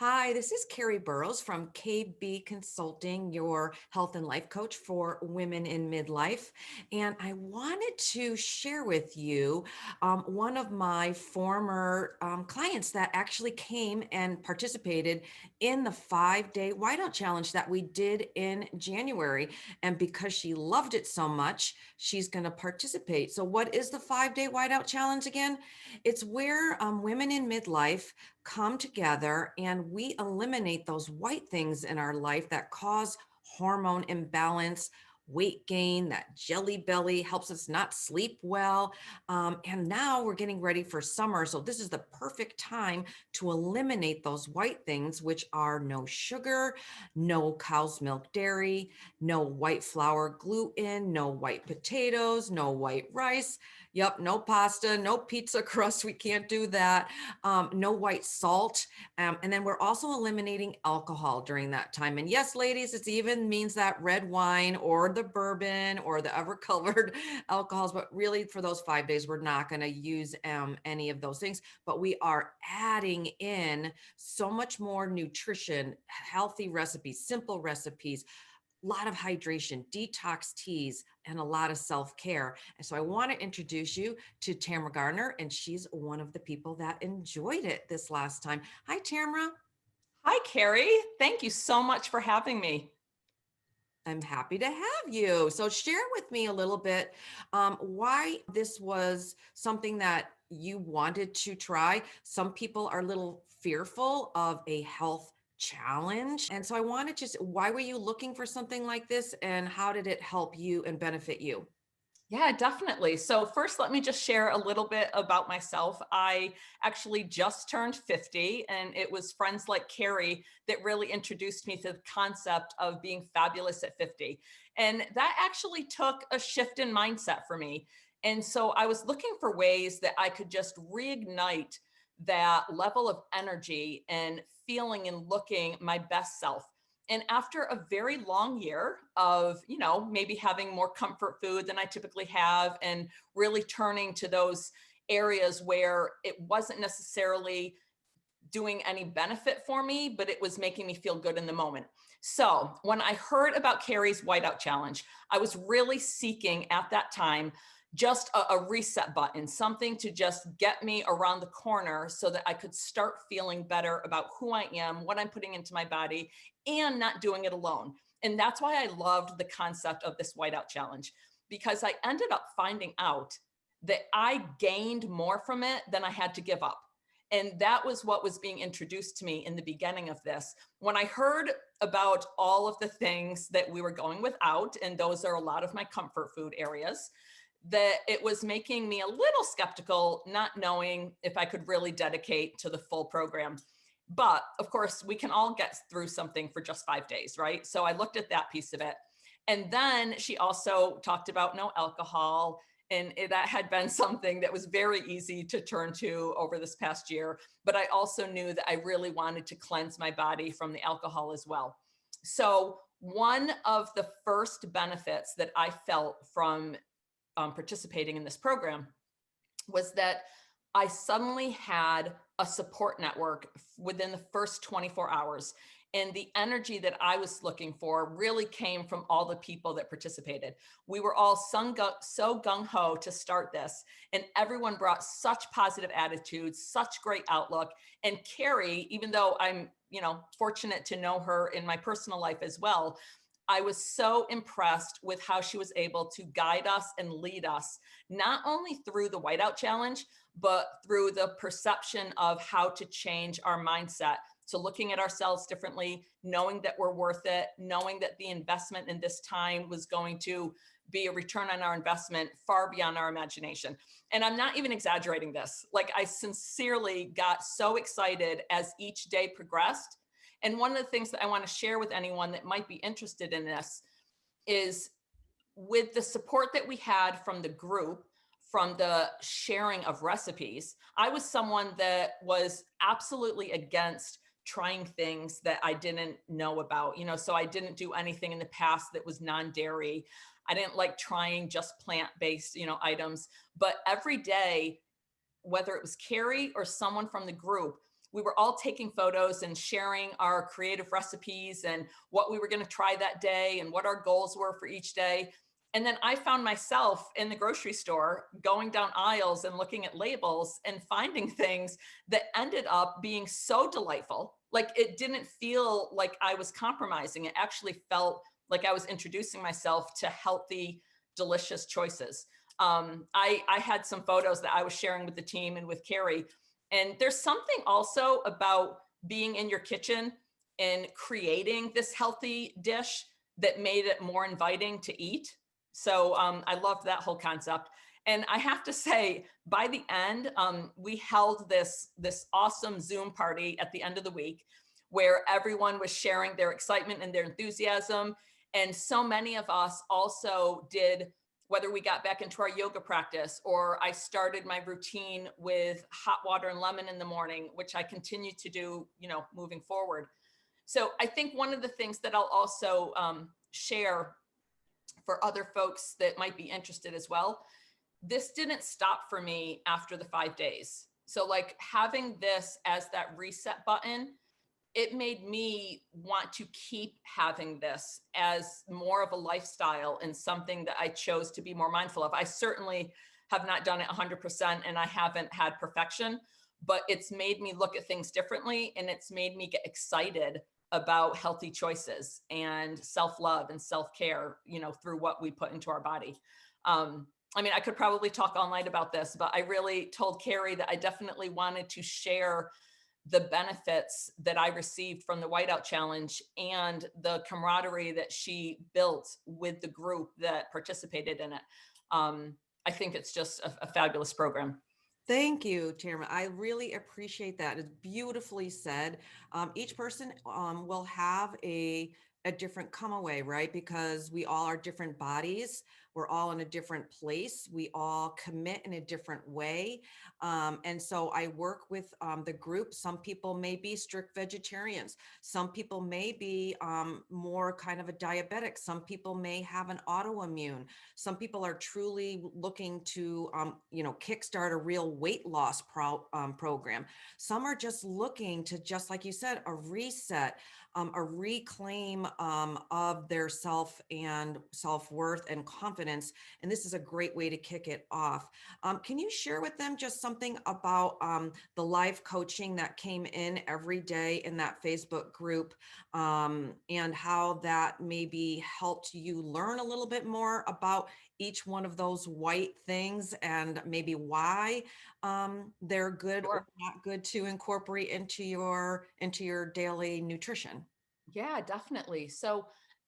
Hi, this is Carrie Burrows from KB Consulting, your health and life coach for women in midlife. And I wanted to share with you one of my former clients that actually came and participated in the 5-day whiteout challenge that we did in January. And because she loved it so much, she's going to participate. So, what is the 5-day whiteout challenge again? It's where women in midlife come together and we eliminate those white things in our life that cause hormone imbalance, weight gain, that jelly belly helps us not sleep well. And now we're getting ready for summer. So, this is the perfect time to eliminate those white things, which are no sugar, no cow's milk dairy, no white flour gluten, no white potatoes, no white rice. Yep, no pasta, no pizza crust. We can't do that. No white salt. And then we're also eliminating alcohol during that time. And yes, ladies, it even means that red wine or the bourbon or the ever colored alcohols. But really, for those 5 days, we're not going to use any of those things. But we are adding in so much more nutrition, healthy recipes, simple recipes, lot of hydration, detox teas, and a lot of self-care. And so I want to introduce you to Tamara Gardner, and she's one of the people that enjoyed it this last time. Hi, Tamara. Hi, Carrie. Thank you so much for having me. I'm happy to have you. So share with me a little bit why this was something that you wanted to try. Some people are a little fearful of a health challenge. And so I wanted to, why were you looking for something like this and how did it help you and benefit you? Yeah, definitely. So, first, let me just share a little bit about myself. I actually just turned 50, and it was friends like Carrie that really introduced me to the concept of being fabulous at 50. And that actually took a shift in mindset for me. And so, I was looking for ways that I could just reignite that level of energy and feeling and looking my best self. And after a very long year of, maybe having more comfort food than I typically have and really turning to those areas where it wasn't necessarily doing any benefit for me, but it was making me feel good in the moment. So when I heard about Carrie's Whiteout Challenge, I was really seeking at that time just a reset button, something to just get me around the corner so that I could start feeling better about who I am, what I'm putting into my body, and not doing it alone. And that's why I loved the concept of this Whiteout Challenge, because I ended up finding out that I gained more from it than I had to give up. And that was what was being introduced to me in the beginning of this. When I heard about all of the things that we were going without, and those are a lot of my comfort food areas, that it was making me a little skeptical, not knowing if I could really dedicate to the full program. But of course, we can all get through something for just 5 days, right? So I looked at that piece of it. And then she also talked about no alcohol, and that had been something that was very easy to turn to over this past year. But I also knew that I really wanted to cleanse my body from the alcohol as well. So one of the first benefits that I felt from participating in this program was that I suddenly had a support network within the first 24 hours. And the energy that I was looking for really came from all the people that participated. We were all so gung ho to start this, and everyone brought such positive attitudes, such great outlook. And Carrie, even though I'm, fortunate to know her in my personal life as well, I was so impressed with how she was able to guide us and lead us, not only through the Whiteout Challenge, but through the perception of how to change our mindset. So looking at ourselves differently, knowing that we're worth it, knowing that the investment in this time was going to be a return on our investment far beyond our imagination. And I'm not even exaggerating this. Like, I sincerely got so excited as each day progressed. And one of the things that I want to share with anyone that might be interested in this is, with the support that we had from the group, from the sharing of recipes, I was someone that was absolutely against trying things that I didn't know about, so I didn't do anything in the past that was non-dairy. I didn't like trying just plant-based, items. But every day, whether it was Carrie or someone from the group, we were all taking photos and sharing our creative recipes and what we were going to try that day and what our goals were for each day. And then I found myself in the grocery store going down aisles and looking at labels and finding things that ended up being so delightful. Like it didn't feel like I was compromising. It actually felt like I was introducing myself to healthy, delicious choices. I had some photos that I was sharing with the team and with Carrie. And there's something also about being in your kitchen and creating this healthy dish that made it more inviting to eat. So I loved that whole concept. And I have to say, by the end, we held this awesome Zoom party at the end of the week where everyone was sharing their excitement and their enthusiasm. And so many of us also did, whether we got back into our yoga practice or I started my routine with hot water and lemon in the morning, which I continue to do, moving forward. So I think one of the things that I'll also share for other folks that might be interested as well, this didn't stop for me after the 5 days. So like having this as that reset button, it made me want to keep having this as more of a lifestyle and something that I chose to be more mindful of. I certainly have not done it 100% and I haven't had perfection, but it's made me look at things differently and it's made me get excited about healthy choices and self-love and self-care, through what we put into our body. I mean, I could probably talk all night about this, but I really told Carrie that I definitely wanted to share the benefits that I received from the Whiteout Challenge and the camaraderie that she built with the group that participated in it. I think it's just a fabulous program. Thank you, Tamara. I really appreciate that. It's beautifully said. Each person will have a different come away, right? Because we all are different bodies. We're all in a different place. We all commit in a different way. And so I work with the group. Some people may be strict vegetarians. Some people may be more kind of a diabetic. Some people may have an autoimmune. Some people are truly looking to, kickstart a real weight loss program. Some are just looking to, just like you said, a reset, a reclaim of their self and self-worth and confidence. And this is a great way to kick it off. Can you share with them just something about the live coaching that came in every day in that Facebook group, and how that maybe helped you learn a little bit more about each one of those white things and maybe why they're good or Sure. not good to incorporate into your daily nutrition? Yeah, definitely. So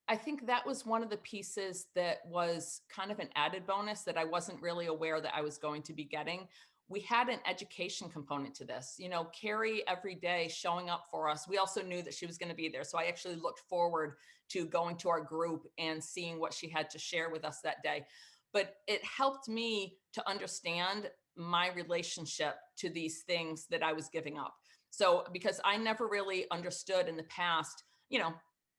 I think that was one of the pieces that was kind of an added bonus that I wasn't really aware that I was going to be getting. We had an education component to this. Carrie every day showing up for us. We also knew that she was going to be there. So I actually looked forward to going to our group and seeing what she had to share with us that day. But it helped me to understand my relationship to these things that I was giving up. So, because I never really understood in the past, you know,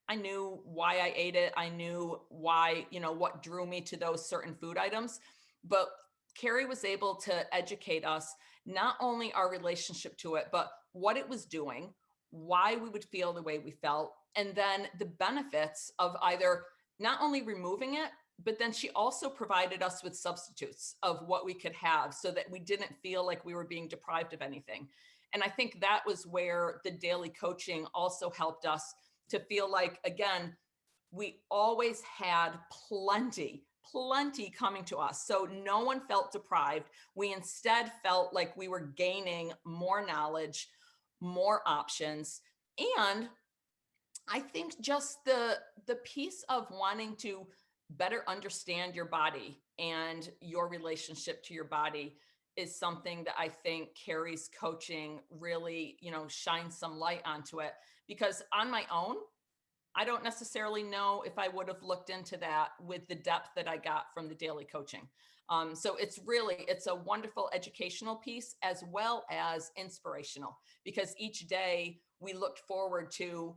I knew why I ate it. I knew why, what drew me to those certain food items. But Carrie was able to educate us, not only our relationship to it, but what it was doing, why we would feel the way we felt, and then the benefits of either not only removing it, but then she also provided us with substitutes of what we could have so that we didn't feel like we were being deprived of anything. And I think that was where the daily coaching also helped us to feel like, again, we always had plenty coming to us. So no one felt deprived. We instead felt like we were gaining more knowledge, more options. And I think just the piece of wanting to better understand your body and your relationship to your body is something that I think Carrie's coaching really, shines some light onto it. Because on my own, I don't necessarily know if I would have looked into that with the depth that I got from the daily coaching. So it's a wonderful educational piece as well as inspirational, because each day we looked forward to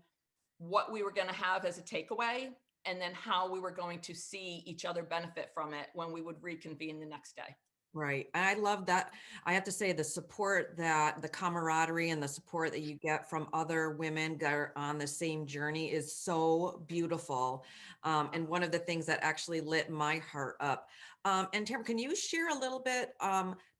what we were going to have as a takeaway and then how we were going to see each other benefit from it when we would reconvene the next day. Right. And I love that. I have to say the support that the camaraderie and the support that you get from other women that are on the same journey is so beautiful. And one of the things that actually lit my heart up. And Tamara, can you share a little bit,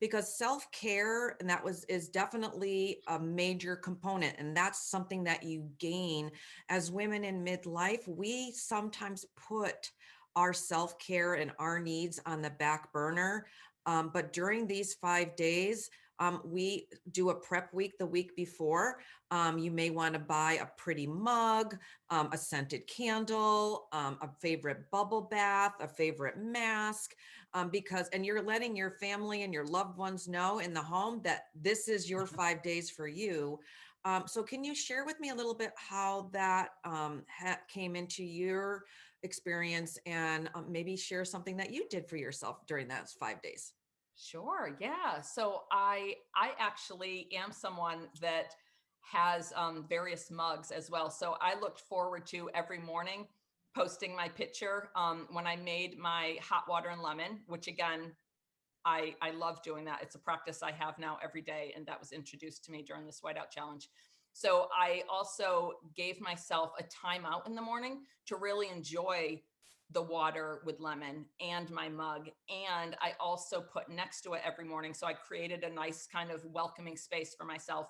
because self-care, and that is definitely a major component, and that's something that you gain as women in midlife. We sometimes put our self-care and our needs on the back burner, but during these 5 days, we do a prep week the week before. You may want to buy a pretty mug, a scented candle, a favorite bubble bath, a favorite mask, and you're letting your family and your loved ones know in the home that this is your 5 days for you. So, can you share with me a little bit how that came into your experience, and maybe share something that you did for yourself during those 5 days? Sure. Yeah. So I actually am someone that has various mugs as well. So I looked forward to every morning posting my picture when I made my hot water and lemon, which again I love doing that. It's a practice I have now every day, and that was introduced to me during this whiteout challenge. So I also gave myself a timeout in the morning to really enjoy the water with lemon and my mug. And I also put next to it every morning. So I created a nice kind of welcoming space for myself.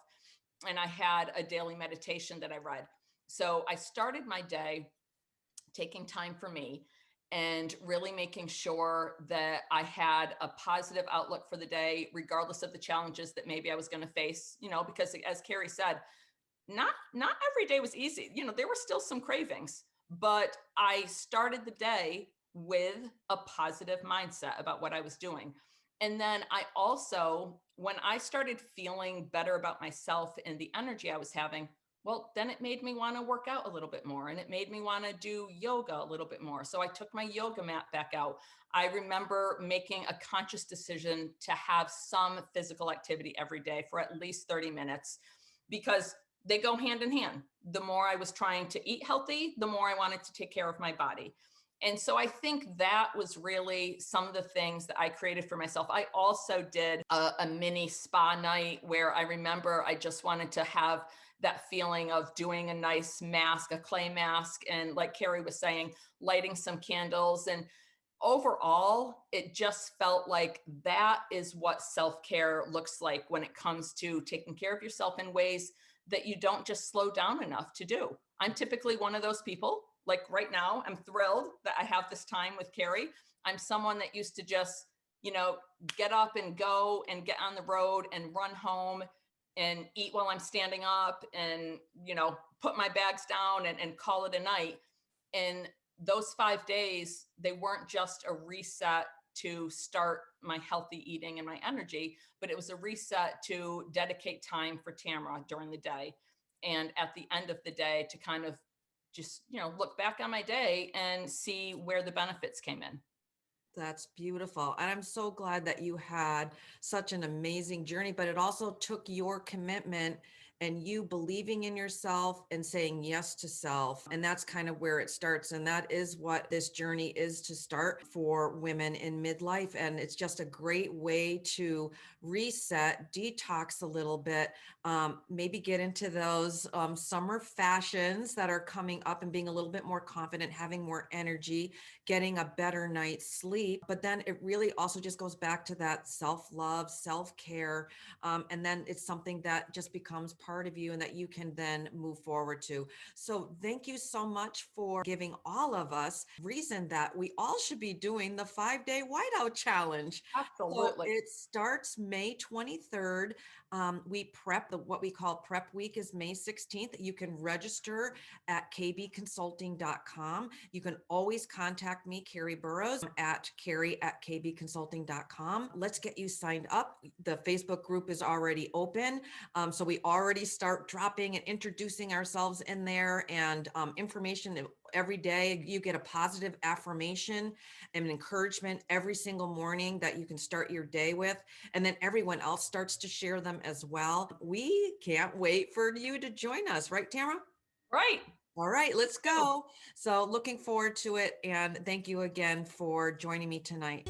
And I had a daily meditation that I read. So I started my day taking time for me and really making sure that I had a positive outlook for the day, regardless of the challenges that maybe I was going to face, because as Carrie said, not every day was easy. There were still some cravings, but I started the day with a positive mindset about what I was doing. And then I also, when I started feeling better about myself and the energy I was having, well, then it made me want to work out a little bit more and it made me want to do yoga a little bit more. So I took my yoga mat back out. I remember making a conscious decision to have some physical activity every day for at least 30 minutes because they go hand in hand. The more I was trying to eat healthy, the more I wanted to take care of my body. And so I think that was really some of the things that I created for myself. I also did a mini spa night where I remember I just wanted to have that feeling of doing a nice mask, a clay mask, and like Carrie was saying, lighting some candles. And overall, it just felt like that is what self care looks like when it comes to taking care of yourself in ways that you don't just slow down enough to do. I'm typically one of those people. Like right now, I'm thrilled that I have this time with Carrie. I'm someone that used to just, you know, get up and go and get on the road and run home and eat while I'm standing up and, put my bags down and call it a night. And those 5 days, they weren't just a reset to start my healthy eating and my energy, but it was a reset to dedicate time for Tamara during the day. And at the end of the day, to kind of just, look back on my day and see where the benefits came in. That's beautiful. And I'm so glad that you had such an amazing journey, but it also took your commitment and you believing in yourself and saying yes to self. And that's kind of where it starts. And that is what this journey is to start for women in midlife. And it's just a great way to reset, detox a little bit, maybe get into those summer fashions that are coming up and being a little bit more confident, having more energy, getting a better night's sleep. But then it really also just goes back to that self love, self care. And then it's something that just becomes part of you and that you can then move forward to. So thank you so much for giving all of us reason that we all should be doing the 5 day whiteout challenge. So Absolutely. it starts May 23rd. We prep what we call prep week is May 16th. You can register at kbconsulting.com. You can always contact me, Carrie Burrows, at carrie@kbconsulting.com. Let's get you signed up. The Facebook group is already open. So we already start dropping and introducing ourselves in there, and information every day. You get a positive affirmation and encouragement every single morning that you can start your day with. And then everyone else starts to share them as well. We can't wait for you to join us, right, Tamara? Right. All right, let's go. So looking forward to it. And thank you again for joining me tonight.